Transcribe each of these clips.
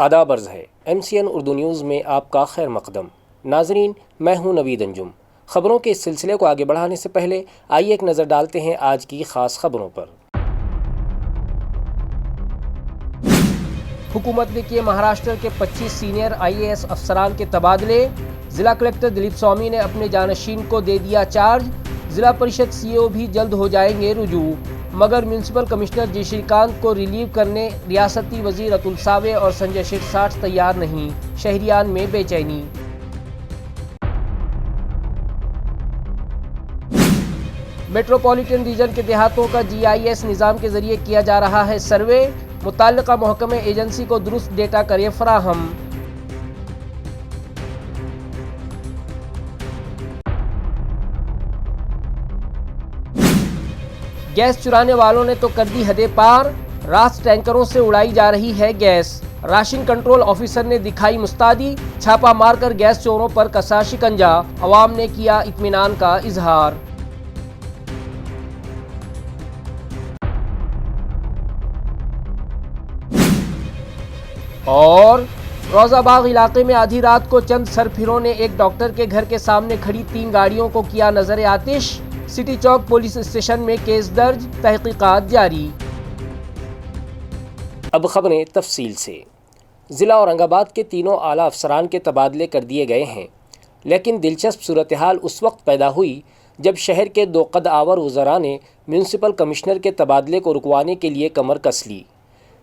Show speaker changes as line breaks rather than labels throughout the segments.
آداب عرض ہے MCN اردو نیوز میں آپ کا خیر مقدم۔ ناظرین، میں ہوں نوید انجم۔ خبروں کے اس سلسلے کو آگے بڑھانے سے پہلے آئیے ایک نظر ڈالتے ہیں آج کی خاص خبروں پر۔ حکومت نے کیے مہاراشٹر کے 25 سینئر IAS افسران کے تبادلے۔ ضلع کلکٹر دلیپ سوامی نے اپنے جانشین کو دے دیا چارج۔ ضلع پریشد CO بھی جلد ہو جائیں گے رجوع، مگر میونسپل کمشنر جی شری کانت کو ریلیو کرنے ریاستی وزیر اتل ساوے اور سنجے شرساٹھ تیار نہیں، شہریان میں بے چینی۔ میٹروپولیٹن ریجن کے دیہاتوں کا GIS نظام کے ذریعے کیا جا رہا ہے سروے، متعلقہ محکمہ ایجنسی کو درست ڈیٹا کرے فراہم۔ گیس چرانے والوں نے تو کر دی حدیں پار، راست ٹینکروں سے اڑائی جا رہی ہے گیس۔ راشن کنٹرول آفیسر نے دکھائی مستعدی، چھاپا مار کر گیس چوروں پر کسا شکنجہ، عوام نے کیا اطمینان کا اظہار۔ اور روزہ باغ علاقے میں آدھی رات کو چند سرپھروں نے ایک ڈاکٹر کے گھر کے سامنے کھڑی 3 گاڑیوں کو کیا نظر آتش۔ سٹی چوک پولیس اسٹیشن میں کیس درج، تحقیقات جاری۔ اب خبریں تفصیل سے۔ ضلع اورنگ آباد کے تینوں اعلیٰ افسران کے تبادلے کر دیے گئے ہیں، لیکن دلچسپ صورتحال اس وقت پیدا ہوئی جب شہر کے 2 قد آور وزراء نے میونسپل کمشنر کے تبادلے کو رکوانے کے لیے کمر کس لی۔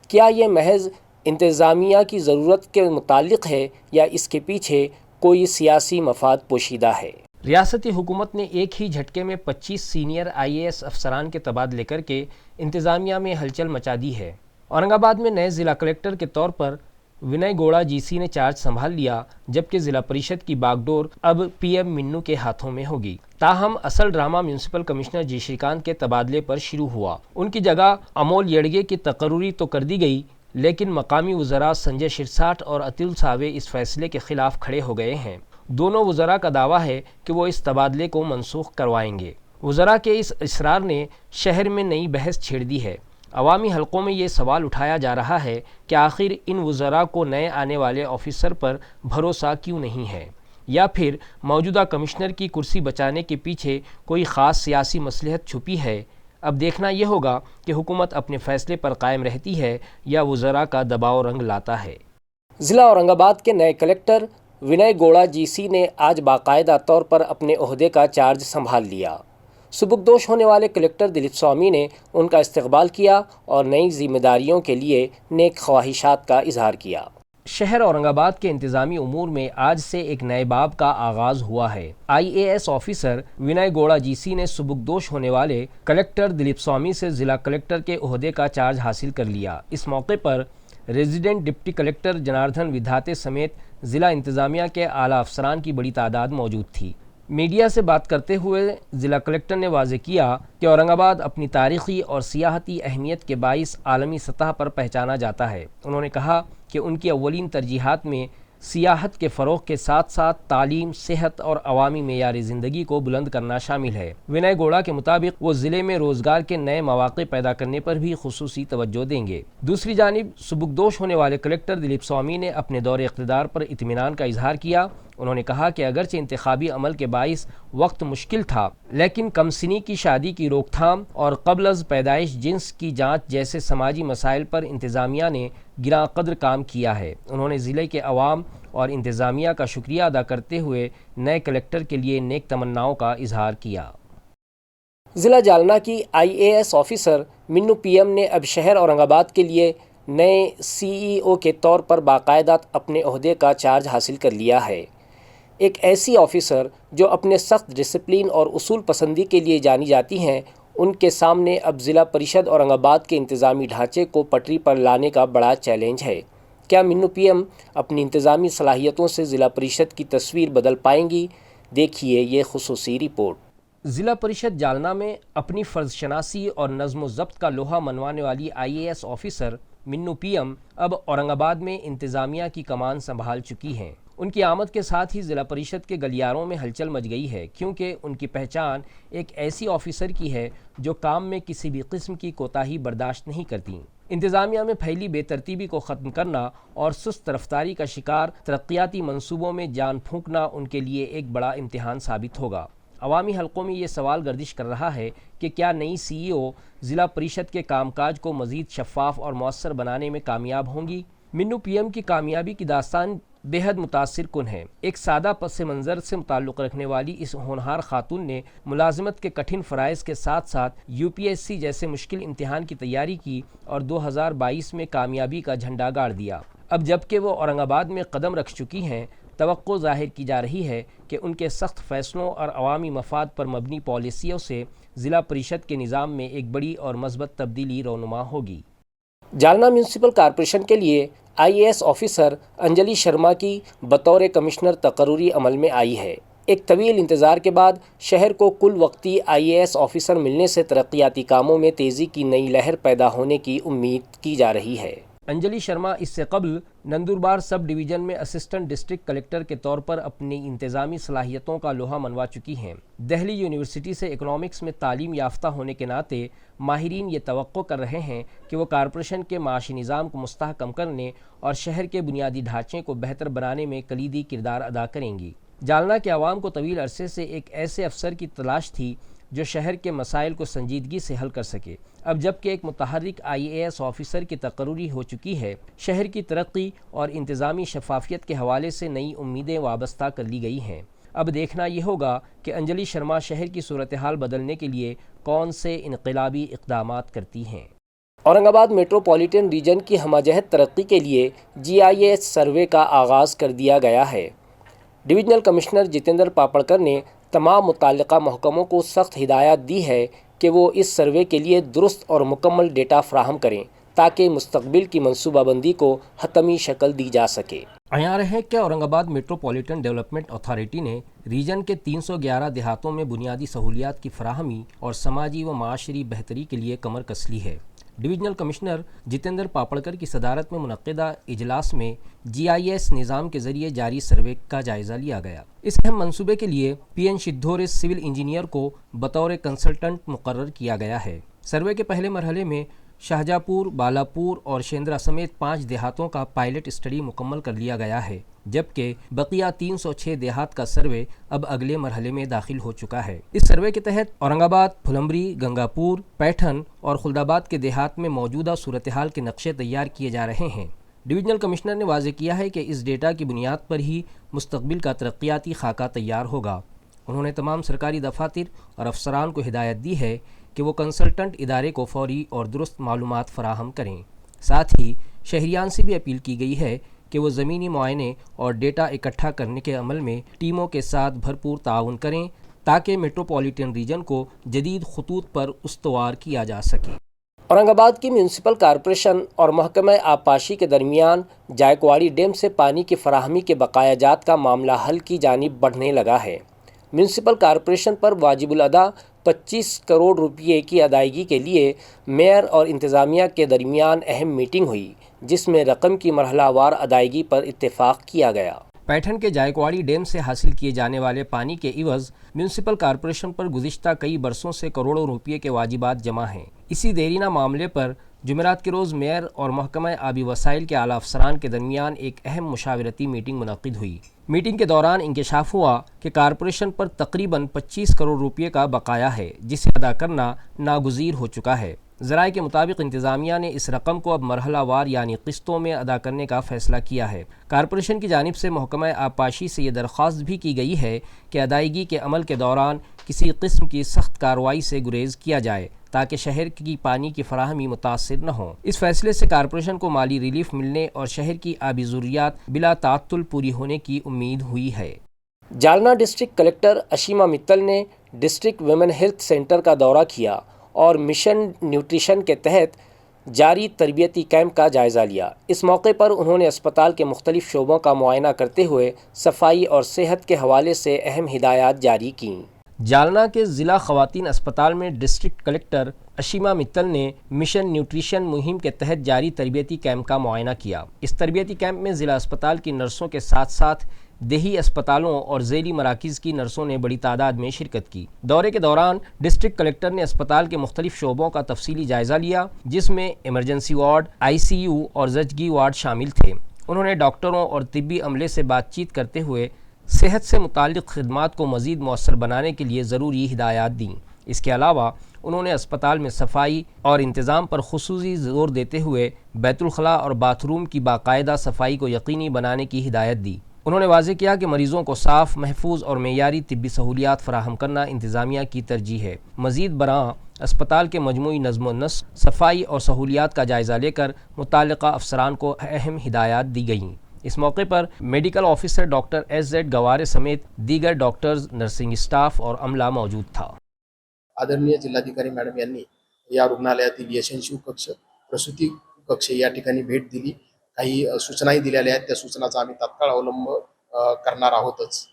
کیا یہ محض انتظامیہ کی ضرورت کے متعلق ہے یا اس کے پیچھے کوئی سیاسی مفاد پوشیدہ ہے؟ ریاستی حکومت نے ایک ہی جھٹکے میں 25 سینئر IAS افسران کے تبادلے کر کے انتظامیہ میں ہلچل مچا دی ہے۔ اورنگ آباد میں نئے ضلع کلکٹر کے طور پر ونئے گوڑا GC نے چارج سنبھال لیا، جبکہ ضلع پریشد کی باغ ڈور اب PM منو کے ہاتھوں میں ہوگی۔ تاہم اصل ڈرامہ میونسپل کمشنر جی شری کانت کے تبادلے پر شروع ہوا۔ ان کی جگہ امول یڑگے کی تقرری تو کر دی گئی، لیکن مقامی وزراء سنجے شرساٹھ اور اتل ساوے اس فیصلے کے خلاف کھڑے ہو گئے ہیں۔ دونوں وزراء کا دعویٰ ہے کہ وہ اس تبادلے کو منسوخ کروائیں گے۔ وزراء کے اس اصرار نے شہر میں نئی بحث چھیڑ دی ہے۔ عوامی حلقوں میں یہ سوال اٹھایا جا رہا ہے کہ آخر ان وزراء کو نئے آنے والے آفیسر پر بھروسہ کیوں نہیں ہے، یا پھر موجودہ کمشنر کی کرسی بچانے کے پیچھے کوئی خاص سیاسی مصلحت چھپی ہے۔ اب دیکھنا یہ ہوگا کہ حکومت اپنے فیصلے پر قائم رہتی ہے یا وزراء کا دباؤ رنگ لاتا ہے۔ ضلع اورنگ آباد کے نئے کلکٹر ونئے گوڑا GC نے آج باقاعدہ طور پر اپنے عہدے کا چارج سنبھال لیا۔ سبکدوش ہونے والے کلکٹر دلیپ سوامی نے ان کا استقبال کیا اور نئی ذمہ داریوں کے لیے نیک خواہشات کا اظہار کیا۔ شہر اورنگ آباد کے انتظامی امور میں آج سے ایک نئے باب کا آغاز ہوا ہے۔ IAS آفیسر ونئے گوڑا GC نے سبکدوش ہونے والے کلکٹر دلیپ سوامی سے ضلع کلکٹر کے عہدے کا چارج حاصل کر لیا۔ اس موقع پر ریزیڈنٹ ڈپٹی کلکٹر جناردھن ودھاتے سمیت ضلع انتظامیہ کے اعلیٰ افسران کی بڑی تعداد موجود تھی۔ میڈیا سے بات کرتے ہوئے ضلع کلکٹر نے واضح کیا کہ اورنگ آباد اپنی تاریخی اور سیاحتی اہمیت کے باعث عالمی سطح پر پہچانا جاتا ہے۔ انہوں نے کہا کہ ان کی اولین ترجیحات میں سیاحت کے فروغ کے ساتھ ساتھ تعلیم، صحت اور عوامی معیار زندگی کو بلند کرنا شامل ہے۔ ونئے گوڑا کے مطابق وہ ضلع میں روزگار کے نئے مواقع پیدا کرنے پر بھی خصوصی توجہ دیں گے۔ دوسری جانب سبکدوش ہونے والے کلکٹر دلیپ سوامی نے اپنے دور اقتدار پر اطمینان کا اظہار کیا۔ انہوں نے کہا کہ اگرچہ انتخابی عمل کے باعث وقت مشکل تھا، لیکن کم سنی کی شادی کی روک تھام اور قبل از پیدائش جنس کی جانچ جیسے سماجی مسائل پر انتظامیہ نے گراں قدر کام کیا ہے۔ انہوں نے ضلع کے عوام اور انتظامیہ کا شکریہ ادا کرتے ہوئے نئے کلکٹر کے لیے نیک تمناؤں کا اظہار کیا۔ ضلع جالنہ کی IAS آفیسر منو PM نے اب شہر اورنگ آباد کے لیے نئے CEO کے طور پر باقاعدہ اپنے عہدے کا چارج حاصل کر لیا ہے۔ ایک ایسی آفیسر جو اپنے سخت ڈسپلن اور اصول پسندی کے لیے جانی جاتی ہیں، ان کے سامنے اب ضلع پریشد اورنگ آباد کے انتظامی ڈھانچے کو پٹری پر لانے کا بڑا چیلنج ہے۔ کیا منو PM اپنی انتظامی صلاحیتوں سے ضلع پریشد کی تصویر بدل پائیں گی؟ دیکھیے یہ خصوصی رپورٹ۔ ضلع پریشد جالنہ میں اپنی فرض شناسی اور نظم و ضبط کا لوہا منوانے والی IAS آفیسر منو PM اب اورنگ آباد میں انتظامیہ کی کمان سنبھال چکی ہیں۔ ان کی آمد کے ساتھ ہی ضلع پریشد کے گلیاروں میں ہلچل مچ گئی ہے، کیونکہ ان کی پہچان ایک ایسی آفیسر کی ہے جو کام میں کسی بھی قسم کی کوتاہی برداشت نہیں کرتی۔ انتظامیہ میں پھیلی بے ترتیبی کو ختم کرنا اور سست رفتاری کا شکار ترقیاتی منصوبوں میں جان پھونکنا ان کے لیے ایک بڑا امتحان ثابت ہوگا۔ عوامی حلقوں میں یہ سوال گردش کر رہا ہے کہ کیا نئی سی ای او ضلع پریشد کے کام کاج کو مزید شفاف اور مؤثر بنانے میں کامیاب ہوں گی؟ منو پی ایم کی کامیابی کی داستان بے حد متاثر کن ہے۔ ایک سادہ پس منظر سے تعلق رکھنے والی اس ہونہار خاتون نے ملازمت کے کٹھن فرائض کے ساتھ ساتھ یو پی ایس سی جیسے مشکل امتحان کی تیاری کی اور 2022 میں کامیابی کا جھنڈا گاڑ دیا۔ اب جبکہ وہ اورنگ آباد میں قدم رکھ چکی ہیں، توقع ظاہر کی جا رہی ہے کہ ان کے سخت فیصلوں اور عوامی مفاد پر مبنی پالیسیوں سے ضلع پریشد کے نظام میں ایک بڑی اور مثبت تبدیلی رونما ہوگی۔ جالنہ میونسپل کارپوریشن کے لیے I A S officer Anjali Sharma کی بطور کمشنر تقرری عمل میں آئی ہے۔ ایک طویل انتظار کے بعد شہر کو کل وقتی آئی اے ایس آفیسر ملنے سے ترقیاتی کاموں میں تیزی کی نئی لہر پیدا ہونے کی امید کی جا رہی ہے۔ انجلی شرما اس سے قبل نندوربار سب ڈویژن میں اسسٹنٹ ڈسٹرکٹ کلکٹر کے طور پر اپنی انتظامی صلاحیتوں کا لوہا منوا چکی ہیں۔ دہلی یونیورسٹی سے اکنامکس میں تعلیم یافتہ ہونے کے ناطے ماہرین یہ توقع کر رہے ہیں کہ وہ کارپوریشن کے معاشی نظام کو مستحکم کرنے اور شہر کے بنیادی ڈھانچے کو بہتر بنانے میں کلیدی کردار ادا کریں گی۔ جالنہ کے عوام کو طویل عرصے سے ایک ایسے افسر کی تلاش تھی جو شہر کے مسائل کو سنجیدگی سے حل کر سکے۔ اب جبکہ ایک متحرک آئی اے ایس آفیسر کی تقرری ہو چکی ہے، شہر کی ترقی اور انتظامی شفافیت کے حوالے سے نئی امیدیں وابستہ کر لی گئی ہیں۔ اب دیکھنا یہ ہوگا کہ انجلی شرما شہر کی صورتحال بدلنے کے لیے کون سے انقلابی اقدامات کرتی ہیں۔ اورنگ آباد میٹروپولیٹن ریجن کی ہمہ جہت ترقی کے لیے جی آئی ایس سروے کا آغاز کر دیا گیا ہے۔ ڈویژنل کمشنر جتیندر پاپڑکر نے تمام متعلقہ محکموں کو سخت ہدایت دی ہے کہ وہ اس سروے کے لیے درست اور مکمل ڈیٹا فراہم کریں تاکہ مستقبل کی منصوبہ بندی کو حتمی شکل دی جا سکے۔ عیاں رہے کہ اورنگ آباد میٹروپولیٹن ڈیولپمنٹ اتھارٹی نے ریجن کے 311 دیہاتوں میں بنیادی سہولیات کی فراہمی اور سماجی و معاشری بہتری کے لیے کمر کس لی ہے۔ ڈویژنل کمشنر جتیندر پاپڑکر کی صدارت میں منعقدہ اجلاس میں جی آئی ایس نظام کے ذریعے جاری سروے کا جائزہ لیا گیا۔ اس اہم منصوبے کے لیے پی این شدھورے سول انجینئر کو بطور کنسلٹنٹ مقرر کیا گیا ہے۔ سروے کے پہلے مرحلے میں شاہجہاں پور، بالاپور اور شیندرا سمیت 5 دیہاتوں کا پائلٹ اسٹڈی مکمل کر لیا گیا ہے، جبکہ بقیہ 306 دیہات کا سروے اب اگلے مرحلے میں داخل ہو چکا ہے۔ اس سروے کے تحت اورنگ آباد، پھلمبری، گنگاپور، پیٹھن اور خلدآباد کے دیہات میں موجودہ صورتحال کے نقشے تیار کیے جا رہے ہیں۔ ڈویژنل کمشنر نے واضح کیا ہے کہ اس ڈیٹا کی بنیاد پر ہی مستقبل کا ترقیاتی خاکہ تیار ہوگا۔ انہوں نے تمام سرکاری دفاتر اور افسران کو ہدایت دی ہے کہ وہ کنسلٹنٹ ادارے کو فوری اور درست معلومات فراہم کریں۔ ساتھ ہی شہریان سے بھی اپیل کی گئی ہے کہ وہ زمینی معائنے اور ڈیٹا اکٹھا کرنے کے عمل میں ٹیموں کے ساتھ بھرپور تعاون کریں تاکہ میٹروپولیٹن ریجن کو جدید خطوط پر استوار کیا جا سکے۔ اورنگ آباد کی میونسپل کارپوریشن اور محکمہ آبپاشی کے درمیان جائکواڑی ڈیم سے پانی کی فراہمی کے بقایا جات کا معاملہ حل کی جانب بڑھنے لگا ہے۔ میونسپل کارپوریشن پر واجب الادا 25 کروڑ روپے کی ادائیگی کے لیے میئر اور انتظامیہ کے درمیان اہم میٹنگ ہوئی، جس میں رقم کی مرحلہ وار ادائیگی پر اتفاق کیا گیا۔ پیٹھن کے جائکواڑی ڈیم سے حاصل کیے جانے والے پانی کے عوض میونسپل کارپوریشن پر گزشتہ کئی برسوں سے کروڑوں روپے کے واجبات جمع ہیں۔ اسی دیرینہ معاملے پر جمعرات کے روز میئر اور محکمہ آبی وسائل کے اعلیٰ افسران کے درمیان ایک اہم مشاورتی میٹنگ منعقد ہوئی۔ میٹنگ کے دوران انکشاف ہوا کہ کارپوریشن پر تقریباً 25 کروڑ روپے کا بقایا ہے، جسے ادا کرنا ناگزیر ہو چکا ہے۔ ذرائع کے مطابق انتظامیہ نے اس رقم کو اب مرحلہ وار یعنی قسطوں میں ادا کرنے کا فیصلہ کیا ہے۔ کارپوریشن کی جانب سے محکمہ آبپاشی سے یہ درخواست بھی کی گئی ہے کہ ادائیگی کے عمل کے دوران کسی قسم کی سخت کارروائی سے گریز کیا جائے تاکہ شہر کی پانی کی فراہمی متاثر نہ ہو۔ اس فیصلے سے کارپوریشن کو مالی ریلیف ملنے اور شہر کی آبی ضروریات بلا تعطل پوری ہونے کی امید ہوئی ہے۔ جالنہ ڈسٹرکٹ کلکٹر اشیما متل نے ڈسٹرکٹ ویمن ہیلتھ سینٹر کا دورہ کیا اور مشن نیوٹریشن کے تحت جاری تربیتی کیمپ کا جائزہ لیا۔ اس موقع پر انہوں نے اسپتال کے مختلف شعبوں کا معائنہ کرتے ہوئے صفائی اور صحت کے حوالے سے اہم ہدایات جاری کیں۔ جالنہ کے ضلع خواتین اسپتال میں ڈسٹرکٹ کلکٹر अशीमा मित्तल ने मिशन न्यूट्रिशन मुहिम के तहत जारी तरबियती कैंप का मुआयना किया। इस तरबियती कैंप में ज़िला अस्पताल की नर्सों के साथ साथ देही अस्पतालों और ज़ैली मराकिज़ की नर्सों ने बड़ी तादाद में शिरकत की। दौरे के दौरान डिस्ट्रिक्ट कलेक्टर ने अस्पताल के मुख्तलिफ शोबों का तफसीली जायज़ा लिया, जिसमें इमरजेंसी वार्ड, ICU और ज़चगी वार्ड शामिल थे। उन्होंने डॉक्टरों और तिब्बी अमले से बातचीत करते हुए सेहत से मुताल्लिक़ खिदमात को मज़ीद मौसर बनाने के लिए ज़रूरी हिदायत दीं। इसके अलावा उन्होंने अस्पताल में सफाई और इंतज़ाम पर खुसूसी ज़ोर देते हुए बैतुल खला और बाथरूम की बाकायदा सफाई को यकीनी बनाने की हिदायत दी। उन्होंने वाज़ेह किया कि मरीज़ों को साफ़, महफूज और मेयारी तिब्बी सहूलियात फ़राहम करना इंतज़ामिया की तरजीह है। मज़ीद बरां अस्पताल के मजमूई नज़्म व नस्क, सफाई और सहूलियात का जायज़ा लेकर मुताल्लिक़ा अफसरान को अहम हिदायत दी गईं। इस मौके पर medical officer doctor SZ Gaware समेत दीगर डॉक्टर्स, नर्सिंग स्टाफ और अमला मौजूद था।
आदरणीय जिल्हाधिकारी मॅडम यांनी या रुग्णालयातील यशस्वी कक्ष, प्रसूती कक्ष या ठिकाणी भेट दिली, काही सूचनाही दिलेल्या आहेत। त्या सूचनाचा आम्ही तात्काळ अवलंब करणार आहोतच।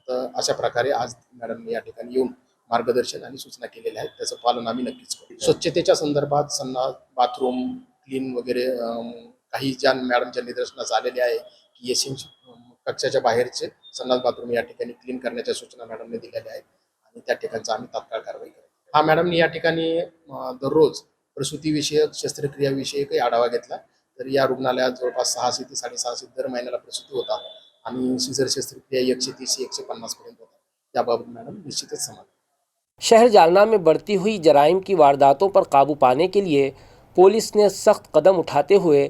तर अशा प्रकारे आज मॅडम या ठिकाणी येऊन मार्गदर्शन आणि सूचना केलेल्या आहेत, त्याचं पालन आम्ही नक्कीच करू। स्वच्छतेच्या संदर्भात संडास, बाथरूम क्लीन वगैरे काही ज्या मॅडमच्या निदर्शनास आलेले आहे की यशस्वी कक्षाच्या बाहेरचे संडास बाथरूम या ठिकाणी क्लीन करण्याच्या सूचना मॅडमने दिलेल्या आहेत आणि त्या ठिकाणचा आम्ही तात्काळ कारवाई करू। हा मॅडम या ठिकाणी दररोज प्रसूतीविषयक, शस्त्रक्रियाविषयकही आढावा घेतला। तर या रुग्णालयात जवळपास 600 ते 650 दर महिन्याला प्रसूती होतात आणि सीझर शस्त्रक्रिया 130 150 पर्यंत होतात। त्याबाबत मॅडम निश्चितच समाधान।
शहर जालना में बढ़ती हुई जराइम की वारदातों पर काबू पाने के लिए पुलिस ने सख्त कदम उठाते हुए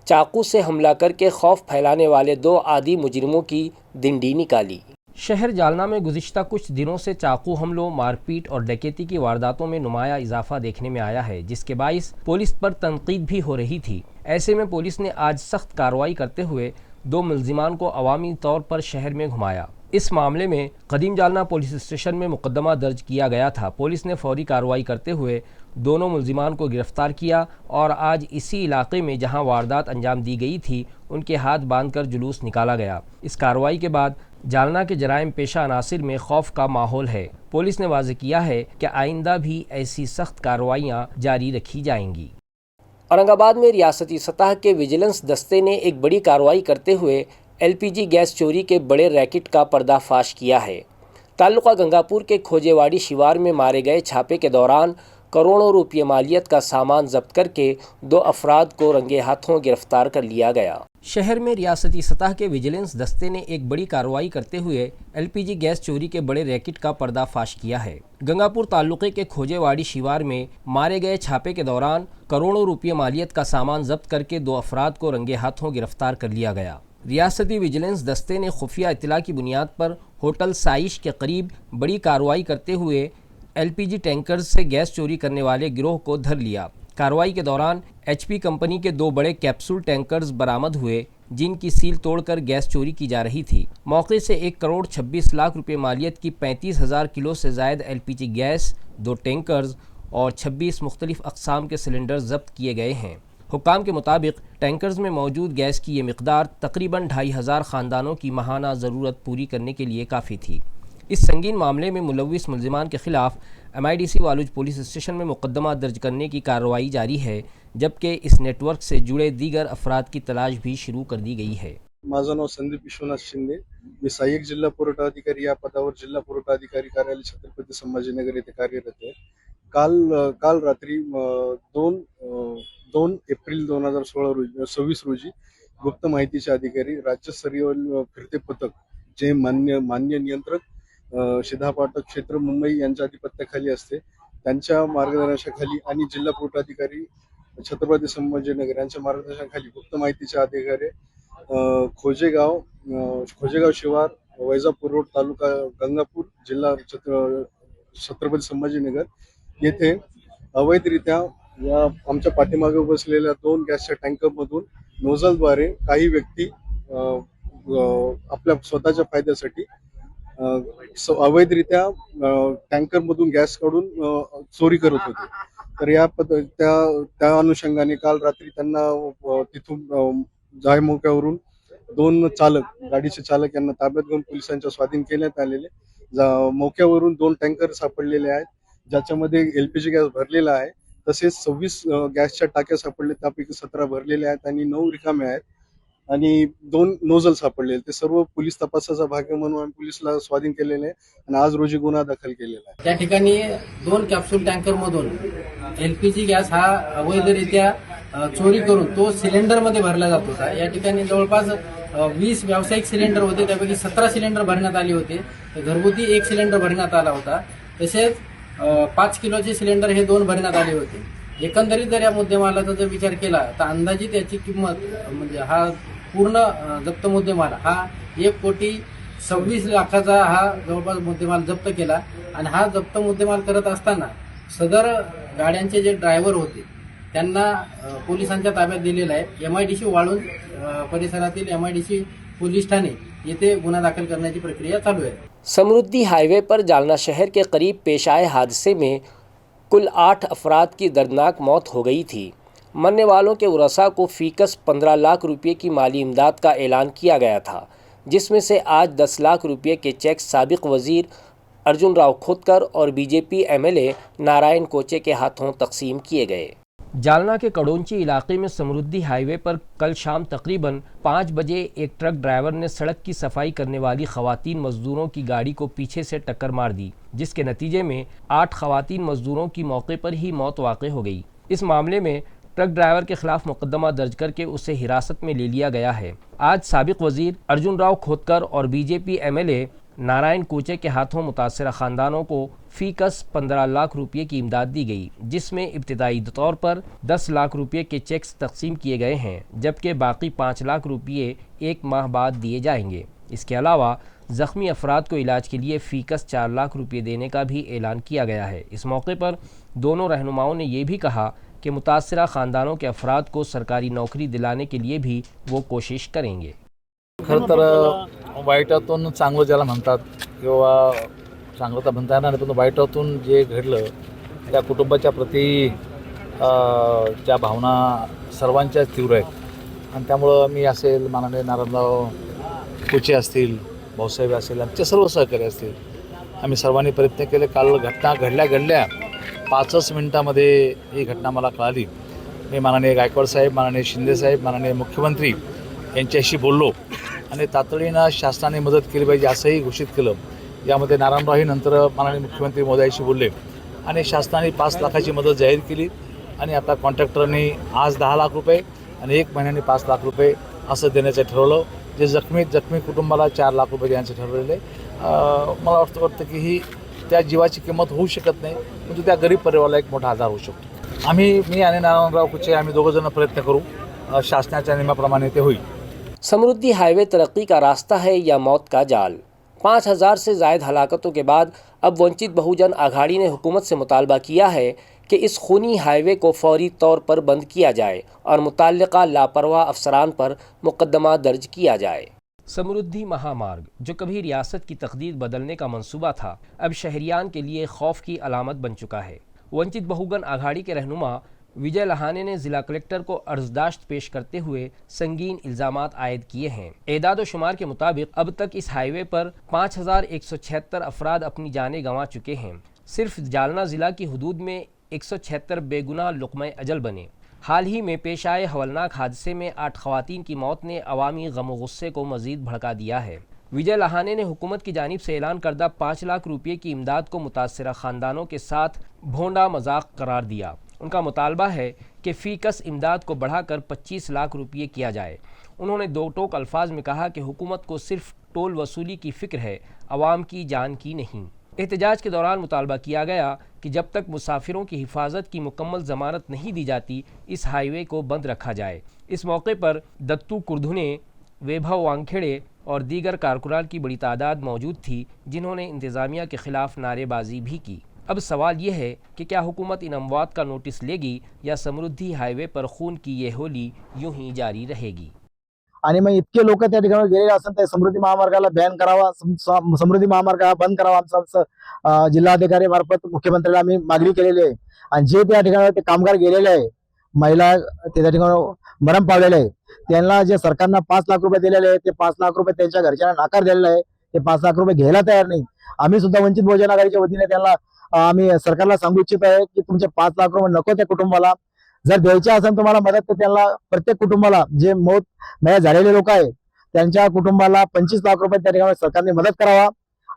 चाकू से हमला करके खौफ फैलाने वाले 2 आदी मुजरिमों की दिंडी निकाली। शहर जालना में गुज़िश्ता कुछ दिनों से चाकू हमलों, मारपीट और डकैती की वारदातों में नुमाया इजाफा देखने में आया है, जिसके बाइस पुलिस पर तनकीद भी हो रही थी। ऐसे में पुलिस ने आज सख्त कार्रवाई करते हुए 2 मुल्जिमान को अवामी तौर पर शहर में घुमाया। इस मामले में कदीम जालना पुलिस स्टेशन में मुकदमा दर्ज किया गया था। पुलिस ने फौरी कार्रवाई करते हुए दोनों मुल्जिमान को गिरफ्तार किया और आज इसी इलाके में जहां वारदात अंजाम दी गई थी, उनके हाथ बांधकर जुलूस निकाला गया। इस कार्रवाई के बाद जालना के जराइम पेशा अनासिर में खौफ का माहौल है। पुलिस ने वाज़ेह किया है कि आइंदा भी ऐसी सख्त कार्रवाइयाँ जारी रखी जाएंगी। औरंगाबाद में रियासती सतह के विजिलेंस दस्ते ने एक बड़ी कार्रवाई करते हुए LPG गैस चोरी के बड़े रैकेट का पर्दाफाश किया है। ताल्लुका गंगापुर के खोजेवाड़ी शिवार में मारे गए छापे के दौरान करोड़ों रुपये मालियत का सामान जब्त करके 2 अफराद को रंगे हाथों गिरफ्तार कर लिया गया। शहर में रियासती सतह के विजिलेंस दस्ते ने एक बड़ी कार्रवाई करते हुए LPG गैस चोरी के बड़े रैकेट का पर्दाफाश किया है। गंगापुर ताल्लुके के खोजेवाड़ी शिवार में मारे गए छापे के दौरान करोड़ों रुपये मालियत का सामान जब्त करके 2 अफराद को रंगे हाथों गिरफ्तार कर लिया गया। रियासती विजिलेंस दस्ते ने खुफिया इत्तला की बुनियाद पर होटल साइश के करीब बड़ी कार्रवाई करते हुए LPG टैंकर्स से गैस चोरी करने वाले गिरोह को धर लिया। कार्रवाई के दौरान HP कंपनी के 2 बड़े कैप्सूल टैंकर्स बरामद हुए, जिनकी सील तोड़कर गैस चोरी की जा रही थी। मौके से 1 करोड़ 26 लाख रुपए मालियत की 35,000 किलो से ज़ायद LPG गैस, 2 टैंकर्स और 26 मुख्तलिफ अक़साम के सिलेंडर जब्त किए गए हैं। हुक्काम के मुताबिक टैंकर्स में मौजूद गैस की ये मिक़दार तकरीबन 2,500 ख़ानदानों की माहाना ज़रूरत पूरी करने के लिए काफ़ी थी। इस संगीन मामले में मुलव्विस मुल्जिमान के खिलाफ MIDC वालुज पुलिस स्टेशन में मुकदमा दर्ज करने की कार्रवाई जारी है, जबकि इस नेटवर्क से जुड़े दीगर अफराद की तलाश भी शुरू कर दी गई है।
माझं नाव संदीप विश्वनाथ शिंदे, मी सहाय्यक जिल्हा पुरवठा अधिकारी या पदावर जिल्हा पुरवठा अधिकारी कार्यालय छत्रपती संभाजीनगर येथे कार्यरत आहे। काल रात्री 2 एप्रिल 2026 रोजी गुप्त माहितीचे अधिकारी राज्यस्तरीय फिरते पथक जे मान्य नियंत्रक शिधापाटक क्षेत्र मुंबई यांच्या अधिपत्याखाली असते, त्यांच्या मार्गदर्शनाखाली आणि जिल्हा पुरवठा अधिकारी छत्रपती संभाजीनगर यांच्या मार्गदर्शनाखाली गुप्त माहितीचे अधिकारी खोजेगाव शिवार, वैजापूर रोड, तालुका गंगापूर, जिल्हा छत्रपती संभाजीनगर येथे अवैधरित्या या आमच्या पाठीमागे बसलेल्या 2 गॅसच्या टँकरमधून नोझलद्वारे काही व्यक्ती आपल्या स्वतःच्या फायद्यासाठी अवैधरित्या टँकरमधून गॅस काढून चोरी करत होते। तर त्या अनुषंगाने काल रात्री त्यांना तिथून जायमोक्यावरून 2 गाडीचे चालक यांना ताब्यात घेऊन पोलिसांच्या स्वाधीन केल्यात आलेले। मोक्यावरून 2 टँकर सापडलेले आहेत, ज्याच्यामध्ये LPG गॅस भरलेला आहे। तसेच 26 गॅसच्या टाक्या सापडल्या, त्यापैकी 17 भरलेल्या आहेत आणि 9 रिकाम्या आहेत आणि 2 नोझल सापडलेले. ते सर्व पोलीस तपासाचा भाग म्हणून आम्ही पोलिसला स्वाधीन केलेले आहे आणि आज रोजी गुन्हा दाखल केलेला आहे.
त्या ठिकाणी 2 कॅप्सूल टँकरमधून LPG गॅस हा अवैधरित्या चोरी करून तो सिलेंडरमध्ये भरला जात होता. या ठिकाणी जवळपास 20 व्यावसायिक सिलेंडर होते, त्यापैकी 17 सिलेंडर भरण्यात आले होते. घरगुती 1 सिलेंडर भरण्यात आला होता. तसेच 5 किलोचे सिलेंडर हे 2 भरण्यात आले होते. एकंदरीत जर या मुद्देमालाचा जर विचार केला तर अंदाजित याची किंमत म्हणजे हा पूर्ण जप्त मुद्देमाल हा 1,26,00,000 हा जवळपास मुद्देमाल जप्त केला. आणि हा जप्त मुद्देमाल करत असताना सदर गाड्यांचे जे ड्रायव्हर होते त्यांना पोलिसांच्या ताब्यात दिलेला आहे. MIDC वाळूंज परिसरातील MIDC पोलीस ठाणे येथे गुन्हा दाखल करण्याची प्रक्रिया चालू आहे.
समृद्धि हाईवे पर जालना शहर के करीब पेश आए हादसे में कुल 8 अफराद की दर्दनाक मौत हो गई थी। मरने वालों के वरसा को फीकस 15 लाख रुपये की माली इमदाद का ऐलान किया गया था, जिसमें से आज 10 लाख रुपये के चेक साबिक वजीर अर्जुन राव खोतकर और BJP MLA नारायण कोचे के हाथों तकसीम किए गए। जालना के कड़ोंची इलाके में समृद्धि हाईवे पर कल शाम तकरीबन 5 बजे एक ट्रक ड्राइवर ने सड़क की सफाई करने वाली खवातीन मजदूरों की गाड़ी को पीछे से टक्कर मार दी, जिसके नतीजे में 8 खवातीन मजदूरों की मौके पर ही मौत वाक़ई हो गई। इस मामले में ट्रक ड्राइवर के खिलाफ मुकदमा दर्ज करके उसे हिरासत में ले लिया गया है। आज साबिक वजीर अर्जुन राव खोतकर और BJP MLA नारायण कोचे के हाथों मुतासरा ख़ानदानों को फीकस 15 लाख रुपये की इमदाद दी गई, जिसमें इब्तिदाई तौर पर 10 लाख रुपये के चेक्स तकसीम किए गए हैं, जबकि बाकी 5 लाख रुपये 1 माह बाद दिए जाएंगे। इसके अलावा ज़ख्मी अफराद को इलाज के लिए फीकस 4 लाख रुपये देने का भी ऐलान किया गया है। इस मौके पर दोनों रहनुमाओं ने ये भी कहा कि मुतासरा ख़ानदानों के अफराद को सरकारी नौकरी दिलाने के लिए भी वो कोशिश करेंगे।
खरं तर वाईटातून चांगलं ज्याला म्हणतात किंवा चांगलं तर म्हणता येणार नाही, पण वाईटातून जे घडलं त्या कुटुंबाच्या प्रती ज्या भावना सर्वांच्याच तीव्र आहेत आणि त्यामुळं मी असेल, माननीय नारायणराव कोचे असतील, भाऊसाहेब असेल, आमचे सर्व सहकारी असतील, आम्ही सर्वांनी प्रयत्न केले. काल घटना घडल्या 5च मिनिटामध्ये ही घटना मला कळाली. मी माननीय गायकवाड साहेब, माननीय शिंदे साहेब, माननीय मुख्यमंत्री यांच्याशी बोललो आणि तातडीनं शासनाने मदत केली पाहिजे असंही घोषित केलं. यामध्ये नारायणरावही नंतर माननीय मुख्यमंत्री महोदयाशी बोलले आणि शासनाने 5 लाखाची मदत जाहीर केली आणि आता कॉन्ट्रॅक्टरने आज 10 लाख रुपये आणि 1 महिन्याने 5 लाख रुपये असं देण्याचं ठरवलं. जे जखमी कुटुंबाला 4 लाख रुपये देण्याचं ठरवलेलं आहे. मला वाटतं की ही त्या जीवाची किंमत होऊ शकत नाही, म्हणजे त्या गरीब परिवाराला एक मोठा आधार होऊ शकतो. मी आणि नारायणराव कुचे आम्ही दोघंजण प्रयत्न करू, शासनाच्या नियमाप्रमाणे ते होईल.
समृद्धि हाईवे तरक्की का रास्ता है या मौत का जाल? 5000 से ज़ायद हलाकतों के बाद अब वंचित बहुजन आघाड़ी ने हुकूमत से मुतालबा किया है कि इस खूनी हाईवे को फौरी तौर पर बंद किया जाए और मुतल्लिका लापरवाह अफसरान पर मुकदमा दर्ज किया जाए। समृद्धि महामार्ग, जो कभी रियासत की तकदीर बदलने का मंसूबा था, अब शहरियान के लिए खौफ की अलामत बन चुका है। वंचित बहुजन आघाड़ी के रहनुमा विजय लहाने ने जिला कलेक्टर को अर्जदाश्त पेश करते हुए संगीन इल्ज़ामात आयद किए हैं। एदाद व शुमार के मुताबिक अब तक इस हाईवे पर 5176 अफराद अपनी जानें गंवा चुके हैं। सिर्फ जालना ज़िला की हदूद में 176 बेगुनाह लुक़्मे अजल बने। हाल ही में पेश आए हवलनाक हादसे में 8 खवातीन की मौत ने अवामी गम व गुस्से को मज़ीद भड़का दिया है। विजय लहाने ने हुकूमत की जानिब से ऐलान करदा 5 लाख रुपये की इमदाद को मुतासरा ख़ानदानों के साथ भोंडा मजाक करार दिया। उनका मुतालबा है कि फ़ीकस इमदाद को बढ़ाकर 25 लाख रुपये किया जाए। उन्होंने दो टोक अल्फाज में कहा कि हुकूमत को सिर्फ टोल वसूली की फ़िक्र है, आवाम की जान की नहीं। एहतजाज के दौरान मुतालबा किया गया कि जब तक मुसाफिरों की हिफाजत की मुकम्मल ज़मानत नहीं दी जाती, इस हाईवे को बंद रखा जाए। इस मौके पर दत्तू कुर्धुने, वैभव वानखेड़े और दीगर कारकुनान की बड़ी तादाद मौजूद थी, जिन्होंने इंतज़ामिया के ख़िलाफ़ नारेबाजी भी की। अब सवाल ये है कि क्या हुकूमत इन अमवात का नोटिस लेगी या समृद्धि हाईवे पर खून की ये होली यूं ही जारी रहेगी।
आणि मग इतके लोक त्या ठिकाणी गेलेले असेल तर समृद्धी महामार्गाला बॅन करावा, समृद्धी महामार्ग हा बंद करावा, आमचा जिल्हाधिकारी मार्फत मुख्यमंत्र्याला आम्ही मागणी केलेली आहे। आणि जे त्या ठिकाणी ते कामगार गेलेले आहे, महिला त्या ठिकाणी मरण पावलेले आहे, त्यांना जे सरकारनं 5 लाख रुपये दिलेले आहे, ते 5 लाख रुपये त्यांच्या घरच्यांना नाकार दिलेला आहे। ते 5 लाख रुपये घ्यायला तयार नाही। आम्ही सुद्धा वंचित बहुजन आघाडीच्या वतीने त्यांना आम्ही सरकारला सांगू इच्छित आहे की तुमचे 5 लाख रुपये नको त्या कुटुंबाला. जर द्यायचे असेल तुम्हाला मदत तर त्यांना प्रत्येक कुटुंबाला जे मयत झालेले लोक आहेत त्यांच्या कुटुंबाला 25 लाख रुपये त्या ठिकाणी सरकारने मदत करावा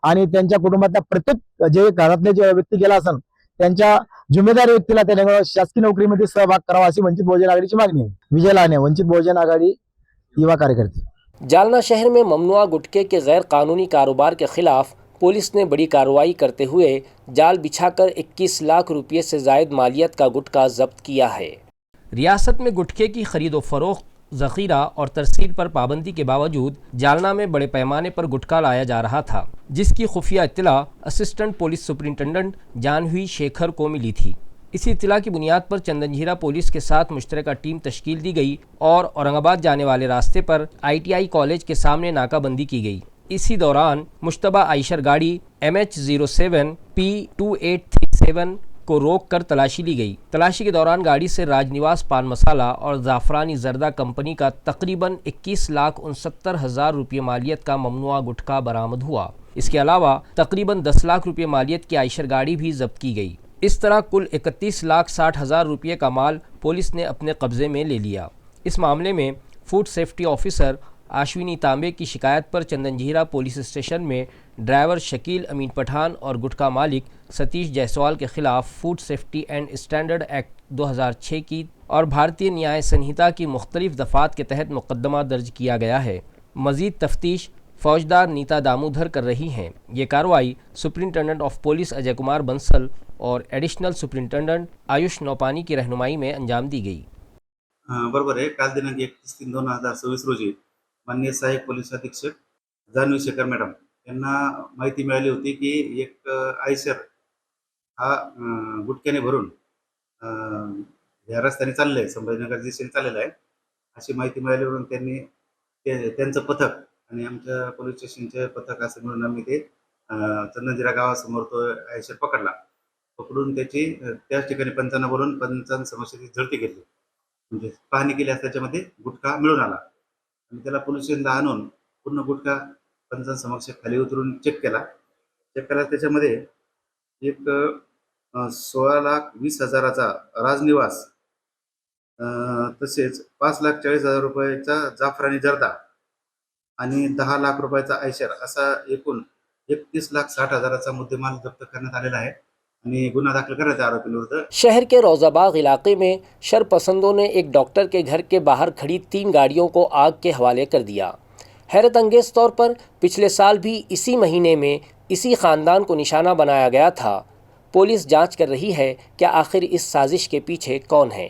आणि त्यांच्या कुटुंबातल्या प्रत्येक जे घरातले जे व्यक्ती गेला असेल त्यांच्या जिम्मेदार व्यक्तीला त्या ठिकाणी शासकीय नोकरीमध्ये सहभाग करावा अशी वंचित बहुजन आघाडीची मागणी आहे. विजय लाने, वंचित बहुजन आघाड़ी युवा कार्यकर्ते.
जालना शहर में ममनुआ गुटखे के गैर कानूनी कारोबार के खिलाफ पुलिस ने बड़ी कार्रवाई करते हुए जाल बिछाकर 21 लाख रुपये से जायद मालियत का गुटखा जब्त किया है। रियासत में गुटखे की खरीदो फरोख्त, ज़ख़ीरा और तरसील पर पाबंदी के बावजूद जालना में बड़े पैमाने पर गुटखा लाया जा रहा था, जिसकी खुफिया इत्तला assistant police superintendent Janvi Shekhar को मिली थी। इसी इत्तला की बुनियाद पर चंदनजीरा पुलिस के साथ मुश्तरका टीम तश्कील दी गई और औरंगाबाद जाने वाले रास्ते पर ITI कॉलेज के सामने नाकाबंदी की गई। इसी दौरान मुश्तबा आइशर गाड़ी MH07 P2837 को रोक कर तलाशी ली गई। तलाशी के दौरान गाड़ी से राजनिवास पान मसाला और ज़ाफ़रानी जर्दा कंपनी का तकरीबन 21,69,000 रुपये मालियत का ममनुआ गुटखा बरामद हुआ। इसके अलावा तकरीबन 10 लाख रुपये मालियत की आइशर गाड़ी भी जब्त की गई। इस तरह कुल 31,60,000 रुपये का माल पुलिस ने अपने कब्ज़े में ले लिया। इस मामले में फूड सेफ्टी ऑफिसर आश्विनी तांबे की शिकायत पर चंदनजीरा पुलिस स्टेशन में ड्राइवर शकील अमीन पठान और गुटखा मालिक सतीश जायसवाल के खिलाफ food safety and standard act 2006 की और भारतीय न्याय संहिता की मुख्तलिफ दफ़ात के तहत मुकदमा दर्ज किया गया है। मज़ीद तफ्तीश फौजदार नीता दामोदर कर रही हैं। ये कार्रवाई superintendent of police Ajay Kumar Bansal और एडिशनल सुपरिंटेंडेंट आयुष नौपानी की रहनुमाई में अंजाम दी गई।
बरोबर आहे. काल दिनांक 31/3/2026 रोजी माननीय सहाय्यक पोलीस अधीक्षक जानवी शेखर मॅडम यांना माहिती मिळाली होती की एक आयशर हा गुटख्याने भरून या रस्त्याने चाललं आहे, संभाजीनगर दिशेने चाललेला आहे अशी माहिती मिळाल्यावरून त्यांनी त्यांचं पथक आणि आमच्या पोलीस स्टेशनचे पथक असं म्हणून आम्ही ते चंदनजीरा गावासमोर तो आयशर पकडून त्याच ठिकाणी पंचांना बोलून पंचांसमोर झडती घेतली, म्हणजे पाहणी केली असता त्याच्यामध्ये गुटखा मिळून आला आणि त्याला पोलीस स्टेशनला आणून पूर्ण गुटखा पंचांसमक्ष खाली उतरून चेक केला. त्याच्यामध्ये एक 16,20,000चा राजनिवास तसेच 5,40,000 रुपयाचा जाफरानी जर्दा आणि 10 लाख रुपयाचा आयशर असा एकूण 31,60,000चा मुद्देमाल जप्त करण्यात आलेला आहे आणि गुन्हा दाखल करण्यात आरोपी विरुद्ध।
शहर के रोजाबाग इलाके में शरपसंदों ने एक डॉक्टर के घर के बाहर खड़ी 3 गाड़ियों को आग के हवाले कर दिया। हैरत अंगेज तौर पर पिछले साल भी इसी महीने में इसी ख़ानदान को निशाना बनाया गया था। पुलिस जांच कर रही है कि आखिर इस साजिश के पीछे कौन है।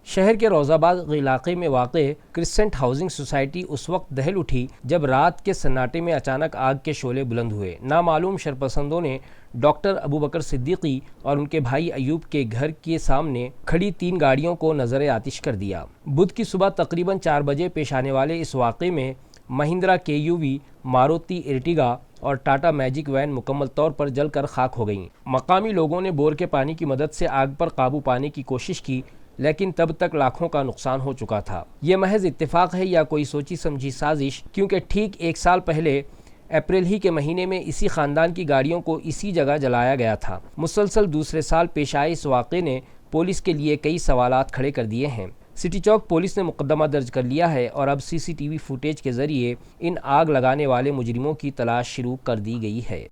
शहर के रोज़ाबाग इलाके में वाक़े क्रिसेंट हाउसिंग सोसाइटी उस वक्त दहल उठी जब रात के सन्नाटे में अचानक आग के शोले बुलंद हुए। नामालूम शरपसंदों ने डॉक्टर अबू बकर सिद्दीकी और उनके भाई अयूब के घर के सामने खड़ी 3 गाड़ियों को नज़र आतिश कर दिया। बुध की सुबह तकरीबन 4 बजे पेश आने वाले इस वाक़े में महिंद्रा KUV, मारुति इर्टिगा और टाटा मैजिक वैन मुकम्मल तौर पर जलकर खाक हो गईं। मकामी लोगों ने बोर के पानी की मदद से आग पर काबू पाने की कोशिश की, लेकिन तब तक लाखों का नुकसान हो चुका था। ये महज इत्तेफाक है या कोई सोची समझी साजिश, क्योंकि ठीक 1 साल पहले अप्रैल ही के महीने में इसी ख़ानदान की गाड़ियों को इसी जगह जलाया गया था। मुसलसल दूसरे साल पेश आए इस वाक़े ने पुलिस के लिए कई सवालात खड़े कर दिए हैं। सिटी चौक पुलिस ने मुकदमा दर्ज कर लिया है और अब CCTV फुटेज के ज़रिए इन आग लगाने वाले मुजरिमों की तलाश शुरू कर दी गई है।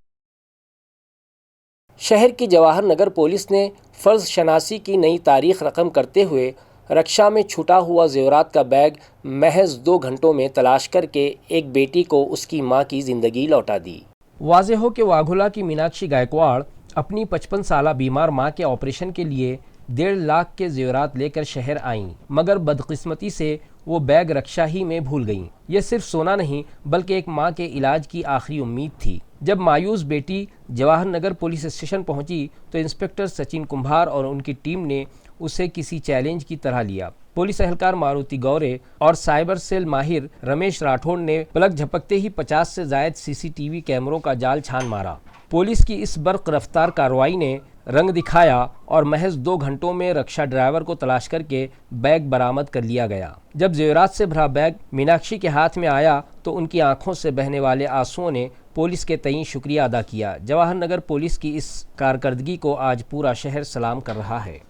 शहर की जवाहर नगर पुलिस ने फ़र्ज शनासी की नई तारीख रकम करते हुए रक्षा में छूटा हुआ ज़ेवरात का बैग महज 2 घंटों में तलाश करके एक बेटी को उसकी मां की ज़िंदगी लौटा दी। वाज़ेह हो कि वाघोला की मीनाक्षी गायकवाड़ अपनी 55 साला बीमार मां के ऑपरेशन के लिए 1.5 लाख के ज़ेवरात लेकर शहर आईं, मगर बदकिस्मती से वो बैग रक्षा ही में भूल गईं। ये सिर्फ सोना नहीं बल्कि एक मां के इलाज की आखिरी उम्मीद थी। जब मायूस बेटी जवाहर नगर पुलिस स्टेशन पहुंची तो इंस्पेक्टर सचिन कुंभार और उनकी टीम ने उसे किसी चैलेंज की तरह लिया। पुलिस एहलकार मारुति गौरे और साइबर सेल माहिर रमेश राठौड़ ने पलक झपकते ही 50 से ज़ायद CCTV कैमरों का जाल छान मारा। पुलिस की इस बर्क रफ्तार कार्रवाई ने रंग दिखाया और महज 2 घंटों में रक्षा ड्राइवर को तलाश करके बैग बरामद कर लिया गया। जब जेवरात से भरा बैग मीनाक्षी के हाथ में आया तो उनकी आंखों से बहने वाले आंसुओं ने पुलिस के तईं शुक्रिया अदा किया। जवाहर नगर पुलिस की इस कारकर्दगी को आज पूरा शहर सलाम कर रहा है।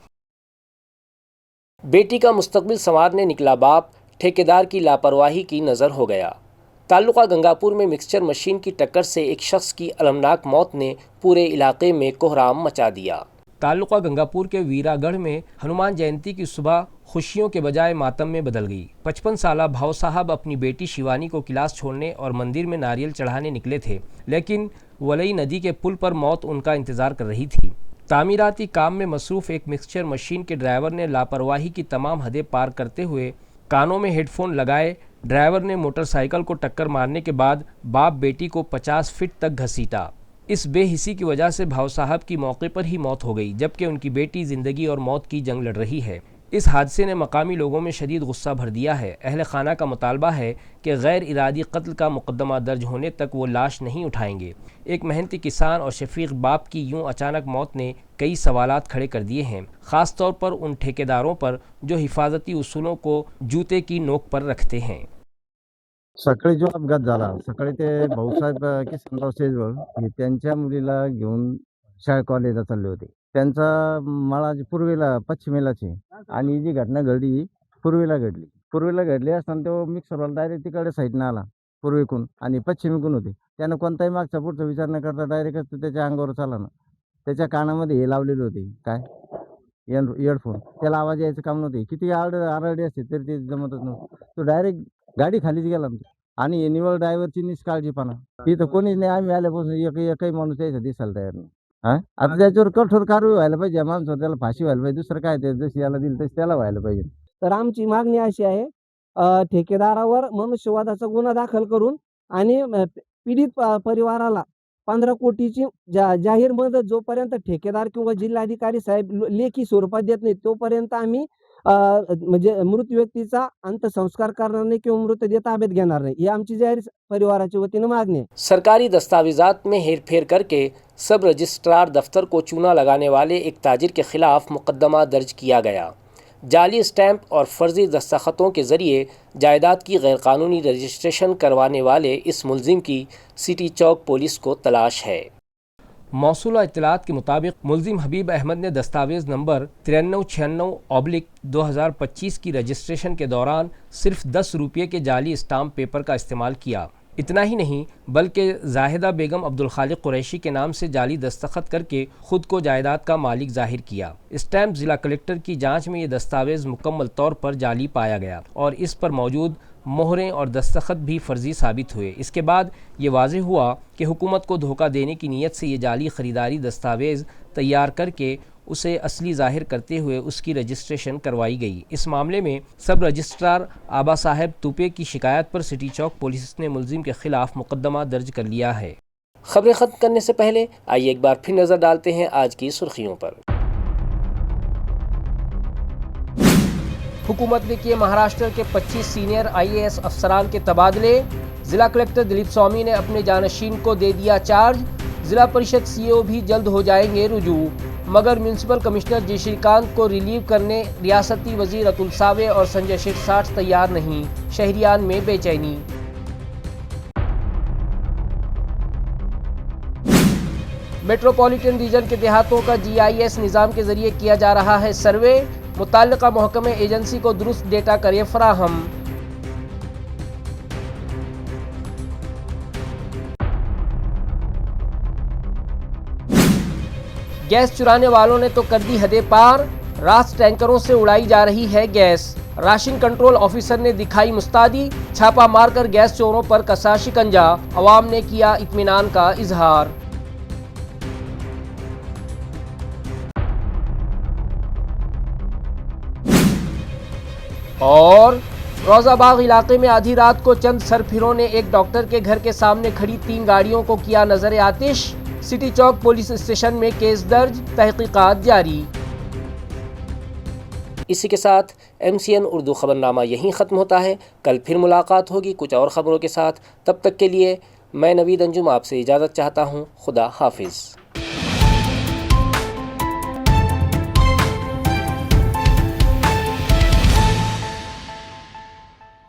बेटी का मुस्तकबिल संवारने निकला बाप ठेकेदार की लापरवाही की नज़र हो गया। ताल्लुका गंगापुर में मिक्सचर मशीन की टक्कर से एक शख्स की अलमनाक मौत ने पूरे इलाके में कोहराम मचा दिया। ताल्लुका गंगापुर के वीरागढ़ में हनुमान जयंती की सुबह खुशियों के बजाय मातम में बदल गई। 55 साला भाव साहब अपनी बेटी शिवानी को क्लास छोड़ने और मंदिर में नारियल चढ़ाने निकले थे, लेकिन वलई नदी के पुल पर मौत उनका इंतजार कर रही थी। तामीराती काम में मसरूफ़ एक मिक्सचर मशीन के ड्राइवर ने लापरवाही की तमाम हदें पार करते हुए कानों में हेडफोन लगाए ड्राइवर ने मोटरसाइकिल को टक्कर मारने के बाद बाप बेटी को 50 फीट तक घसीटा। इस बेहिसी की वजह से भाव साहब की मौके पर ही मौत हो गई, जबकि उनकी बेटी ज़िंदगी और मौत की जंग लड़ रही है। इस हादसे ने मकामी लोगों में शदीद गुस्सा भर दिया है। अहले खाना का मुतालबा है कि गैर इरादी कत्ल का मुकदमा दर्ज होने तक वो लाश नहीं उठाएंगे। एक मेहनती किसान और शफीक बाप की यूं अचानक मौत ने कई सवालात खड़े कर दिए हैं, ख़ास तौर पर उन ठेकेदारों पर जो हिफाजती उसूलों को जूते की नोक पर रखते हैं।
सकाळी जो अपघात झाला, सकाळी ते भाऊसाहेब किसनराव शेजवळ हे त्यांच्या मुलीला घेऊन शाळा कॉलेजला चालले होते. त्यांचा मळा पूर्वेला पश्चिमेलाच आहे आणि ही जी घटना घडली पूर्वेला घडली. पूर्वेला घडली असताना तो मिक्सरवाला डायरेक्ट तिकडे साईडनं आला पूर्वेकडून आणि पश्चिमेकडून होते. त्यानं कोणताही मागचा पुढचा विचार न करता डायरेक्ट त्याच्या अंगावर चाला ना. त्याच्या कानामध्ये हे लावलेले होते काय इयरफोन, त्याला आवाज यायचं काम नव्हते. किती आरडे असते तरी ते जमतच नव्हतं. तो डायरेक्ट गाडी खालीच गेला आणि निवळ ड्रायव्हरची निष्काळजीपणा. इथं कोणीच नाही, आम्ही आल्यापासून एकही माणूस यायचा दिसायला तयार नाही. आता त्याच्यावर कठोर कारवाई व्हायला पाहिजे, माणसावर त्याला फाशी व्हायला पाहिजे. दुसरं काय, ते जशी याला दिली तशी त्याला व्हायला पाहिजे.
तर आमची मागणी अशी आहे, ठेकेदारावर मनुष्यवधाचा गुन्हा दाखल करून आणि पीडित परिवाराला 15 कोटीची जाहीर मदत जोपर्यंत ठेकेदार किंवा जिल्हाधिकारी साहेब लेखी स्वरूपात देत नाही तोपर्यंत आम्ही म्हणजे मृत व्यक्तीचा अंत्यसंस्कार करणार नाही किंवा मृतदेह ताब्यात घेणार नाही, ही आमची जाहीर परिवाराच्या वतीनं मागणी आहे।
सरकारी दस्तावेजात में हेरफेर करके सब रजिस्ट्रार दफ्तर को चूना लगाने वाले एक ताजिर के खिलाफ मुकदमा दर्ज किया गया। जाली स्टैंप और फर्जी दस्तखतों के ज़रिए जायदाद की गैरकानूनी रजिस्ट्रेशन करवाने वाले इस मुलजिम की सिटी चौक पुलिस को तलाश है। मौसूला इत्तलात के मुताबिक मुलजिम हबीब अहमद ने दस्तावेज़ नंबर 9396/2025 की रजिस्ट्रेशन के दौरान सिर्फ 10 रुपये के जाली स्टाम्प पेपर का इस्तेमाल किया। इतना ही नहीं बल्कि जाहिदा बेगम अब्दुल खालिक कुरैशी के नाम से जाली दस्तखत करके ख़ुद को जायदाद का मालिक जाहिर किया। स्टैंप ज़िला कलेक्टर की जांच में ये दस्तावेज़ मुकम्मल तौर पर जाली पाया गया और इस पर मौजूद मोहरें और दस्तखत भी फर्जी साबित हुए। इसके बाद ये वाज़ेह हुआ कि हुकूमत को धोखा देने की नीयत से ये जाली ख़रीदारी दस्तावेज़ तैयार करके उसे असली ज़ाहिर करते हुए उसकी रजिस्ट्रेशन करवाई गई। इस मामले में सब रजिस्ट्रार आबा साहब तुपे की शिकायत पर सिटी चौक पुलिस ने मुलजिम के खिलाफ मुकदमा दर्ज कर लिया है। खबरें ख़त्म करने से पहले आइए एक बार फिर नज़र डालते हैं आज की सुर्खियों पर। हुकूमत ने किए महाराष्ट्र के 25 सीनियर IAS अफसरान के तबादले। ज़िला कलेक्टर दिलीप स्वामी ने अपने जानशीन को दे दिया चार्ज। ज़िला परिषद CO भी जल्द हो जाएंगे रुजू, मगर म्यूनसिपल कमिश्नर जी श्रीकांत को रिलीव करने रियासती वजीर अतुल सावे और संजय शिरसाट तैयार नहीं। शहरियान में बेचैनी। मेट्रोपॉलिटन रीजन के देहातों का GIS निज़ाम के ज़रिए किया जा रहा है सर्वे। मुताल्लिका महकमे एजेंसी को दुरुस्त डेटा करे फराहम। गैस चुराने वालों ने तो कर दी हदें पार, रात टैंकरों से उड़ाई जा रही है गैस। राशन कंट्रोल ऑफिसर ने दिखाई मुस्तादी, छापा मारकर गैस चोरों पर कसा शिकंजा। अवाम ने किया इत्मीनान का इजहार। और रोज़ाबाग इलाके में आधी रात को चंद सरफिरों ने एक डॉक्टर के घर के सामने खड़ी 3 गाड़ियों को किया नजर आतिश। सिटी चौक पुलिस स्टेशन में केस दर्ज, तहकीकात जारी। इसी के साथ MCN उर्दू खबरनामा यहीं ख़त्म होता है। कल फिर मुलाकात होगी कुछ और ख़बरों के साथ। तब तक के लिए मैं नवीद अंजुम आपसे इजाज़त चाहता हूँ। खुदा हाफिज़।